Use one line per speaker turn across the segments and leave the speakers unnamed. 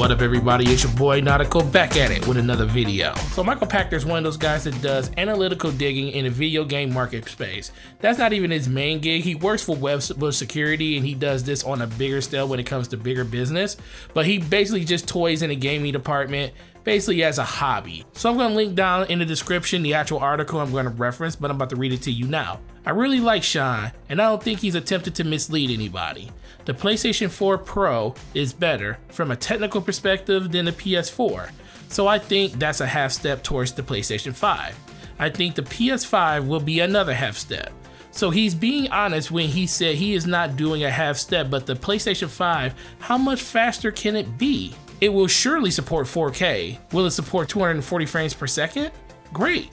What up everybody, it's your boy Nautical back at it with another video. So Michael Pachter is one of those guys that does analytical digging in the video game market space. That's not even his main gig. He works for web security and he does this on a bigger scale when it comes to bigger business. But he basically just toys in the gaming department, basically as a hobby. So I'm gonna link down in the description the actual article I'm gonna reference, but I'm about to read it to you now. I really like Sean, and I don't think he's attempted to mislead anybody. The PlayStation 4 Pro is better from a technical perspective than the PS4, so I think that's a half step towards the PlayStation 5. I think the PS5 will be another half step. So he's being honest when he said he is not doing a half step, but the PlayStation 5, how much faster can it be? It will surely support 4K. Will it support 240 frames per second? Great.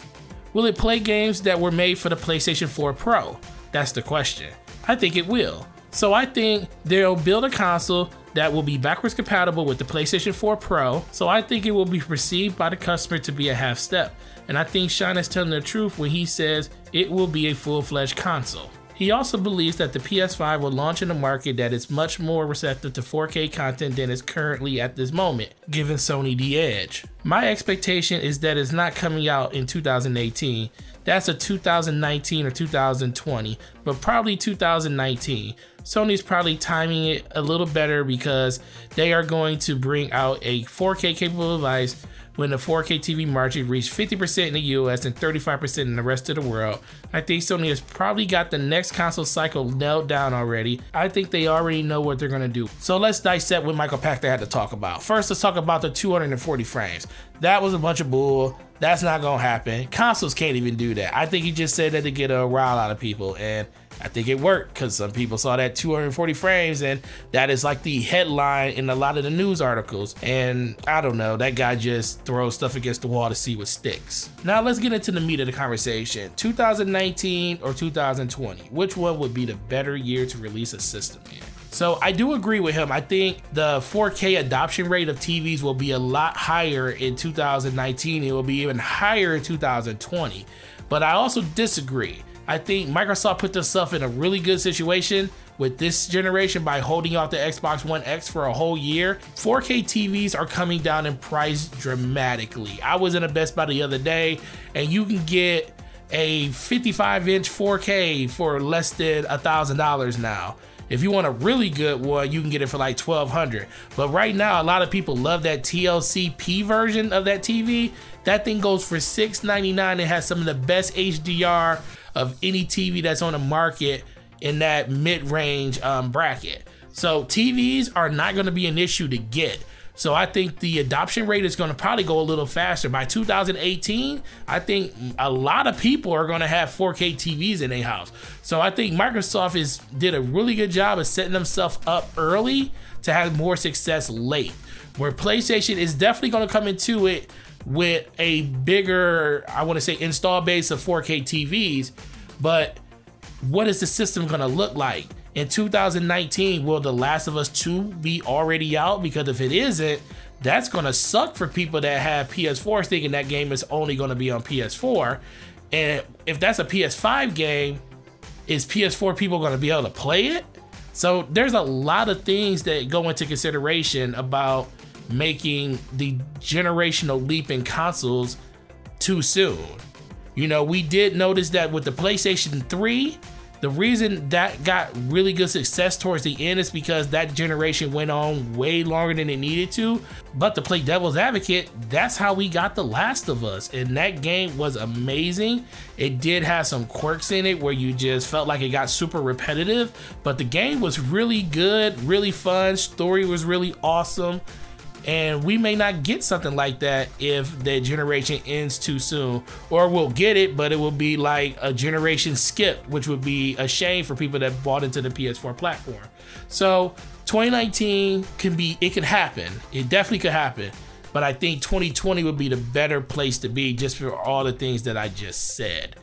Will it play games that were made for the PlayStation 4 Pro? That's the question. I think it will. So I think they'll build a console that will be backwards compatible with the PlayStation 4 Pro. So I think it will be perceived by the customer to be a half step. And I think Sean is telling the truth when he says it will be a full-fledged console. He also believes that the PS5 will launch in a market that is much more receptive to 4K content than is currently at this moment, giving Sony the edge. My expectation is that it's not coming out in 2018. That's a 2019 or 2020, but probably 2019. Sony's probably timing it a little better because they are going to bring out a 4K capable device when the 4K TV market reached 50% in the US and 35% in the rest of the world. I think Sony has probably got the next console cycle nailed down already. I think they already know what they're gonna do. So let's dissect what Michael Pachter had to talk about. First, let's talk about the 240 frames. That was a bunch of bull. That's not gonna happen. Consoles can't even do that. I think he just said that to get a rile out of people, and I think it worked because some people saw that 240 frames and that is like the headline in a lot of the news articles. And I don't know, that guy just throws stuff against the wall to see what sticks. Now let's get into the meat of the conversation. 2019 or 2020, which one would be the better year to release a system in? So I do agree with him. I think the 4K adoption rate of TVs will be a lot higher in 2019. It will be even higher in 2020. But I also disagree. I think Microsoft put themselves in a really good situation with this generation by holding out the Xbox One X for a whole year. 4K TVs are coming down in price dramatically. I was in a Best Buy the other day and you can get a 55-inch 4K for less than $1,000 now. If you want a really good one, you can get it for like $1,200. But right now, a lot of people love that TLC-P version of that TV. That thing goes for $699. It has some of the best HDR of any TV that's on the market in that mid-range bracket. So TVs are not gonna be an issue to get. So I think the adoption rate is gonna probably go a little faster. By 2018, I think a lot of people are gonna have 4K TVs in their house. So I think Microsoft did a really good job of setting themselves up early to have more success late. Where PlayStation is definitely gonna come into it with a bigger, I wanna say, install base of 4K TVs, but what is the system gonna look like? In 2019, will The Last of Us 2 be already out? Because if it isn't, that's gonna suck for people that have PS4s thinking that game is only gonna be on PS4. And if that's a PS5 game, is PS4 people gonna be able to play it? So there's a lot of things that go into consideration about making the generational leap in consoles too soon. You know, we did notice that with the PlayStation 3, the reason that got really good success towards the end is because that generation went on way longer than it needed to. But to play devil's advocate, that's how we got The Last of Us. And that game was amazing. It did have some quirks in it where you just felt like it got super repetitive, but the game was really good, really fun. Story was really awesome. And we may not get something like that if the generation ends too soon, or we'll get it, but it will be like a generation skip, which would be a shame for people that bought into the PS4 platform. So 2019 it could happen. It definitely could happen. But I think 2020 would be the better place to be just for all the things that I just said.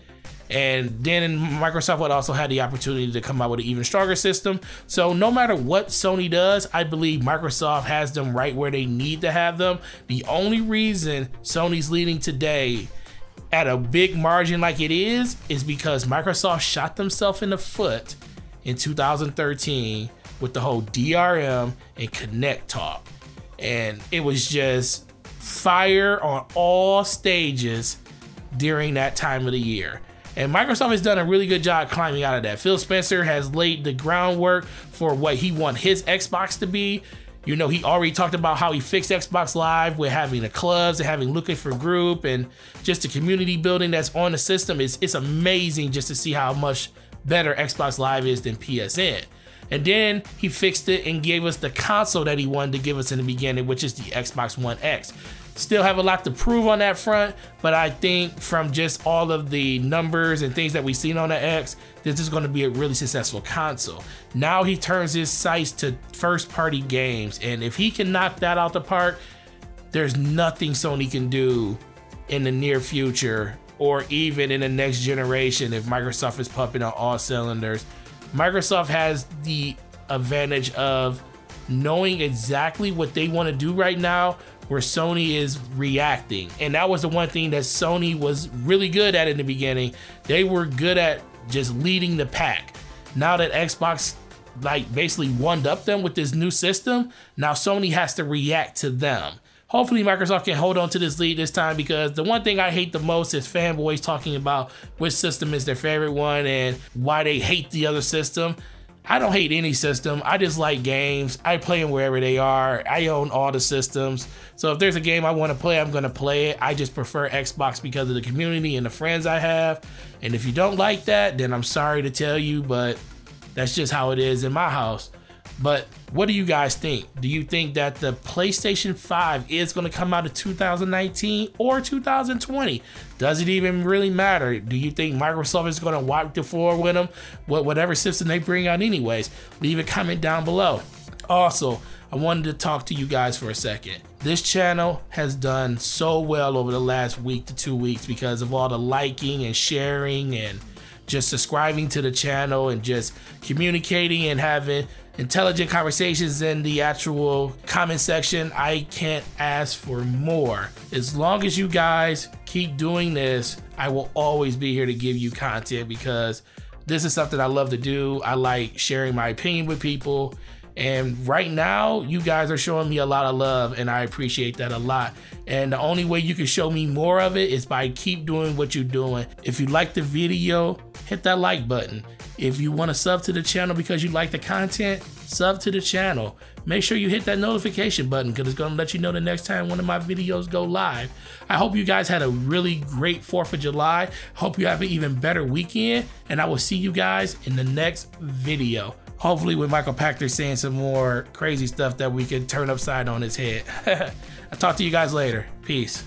And then Microsoft would also have the opportunity to come out with an even stronger system. So no matter what Sony does, I believe Microsoft has them right where they need to have them. The only reason Sony's leading today at a big margin like it is because Microsoft shot themselves in the foot in 2013 with the whole DRM and Connect talk. and it was just fire on all stages during that time of the year. And Microsoft has done a really good job climbing out of that. Phil Spencer has laid the groundwork for what he wants his Xbox to be. You know, he already talked about how he fixed Xbox Live with having the clubs and having looking for group and just the community building that's on the system. It's amazing just to see how much better Xbox Live is than PSN. And then he fixed it and gave us the console that he wanted to give us in the beginning, which is the Xbox One X. Still have a lot to prove on that front, but I think from just all of the numbers and things that we've seen on the X, this is going to be a really successful console. Now he turns his sights to first-party games, and if he can knock that out the park, there's nothing Sony can do in the near future or even in the next generation if Microsoft is pumping on all cylinders. Microsoft has the advantage of knowing exactly what they want to do right now, where Sony is reacting. And that was the one thing that Sony was really good at in the beginning. They were good at just leading the pack. Now that Xbox like basically one-upped them with this new system, now Sony has to react to them. Hopefully Microsoft can hold on to this lead this time, because the one thing I hate the most is fanboys talking about which system is their favorite one and why they hate the other system. I don't hate any system. I just like games. I play them wherever they are. I own all the systems. So if there's a game I want to play, I'm going to play it. I just prefer Xbox because of the community and the friends I have. And if you don't like that, then I'm sorry to tell you, but that's just how it is in my house. But what do you guys think? Do you think that the PlayStation 5 is going to come out in 2019 or 2020? Does it even really matter? Do you think Microsoft is going to wipe the floor with them? Whatever system they bring out anyways? Leave a comment down below. Also, I wanted to talk to you guys for a second. This channel has done so well over the last week to 2 weeks because of all the liking and sharing and just subscribing to the channel and just communicating and having intelligent conversations in the actual comment section. I can't ask for more. As long as you guys keep doing this, I will always be here to give you content, because this is something I love to do. I like sharing my opinion with people, and right now you guys are showing me a lot of love, and I appreciate that a lot. And the only way you can show me more of it is by keep doing what you're doing. If you like the video, hit that like button. If you want to sub to the channel because you like the content, sub to the channel. Make sure you hit that notification button, because it's going to let you know the next time one of my videos go live. I hope you guys had a really great 4th of July. Hope you have an even better weekend, and I will see you guys in the next video. Hopefully with Michael Pachter saying some more crazy stuff that we can turn upside on his head. I'll talk to you guys later. Peace.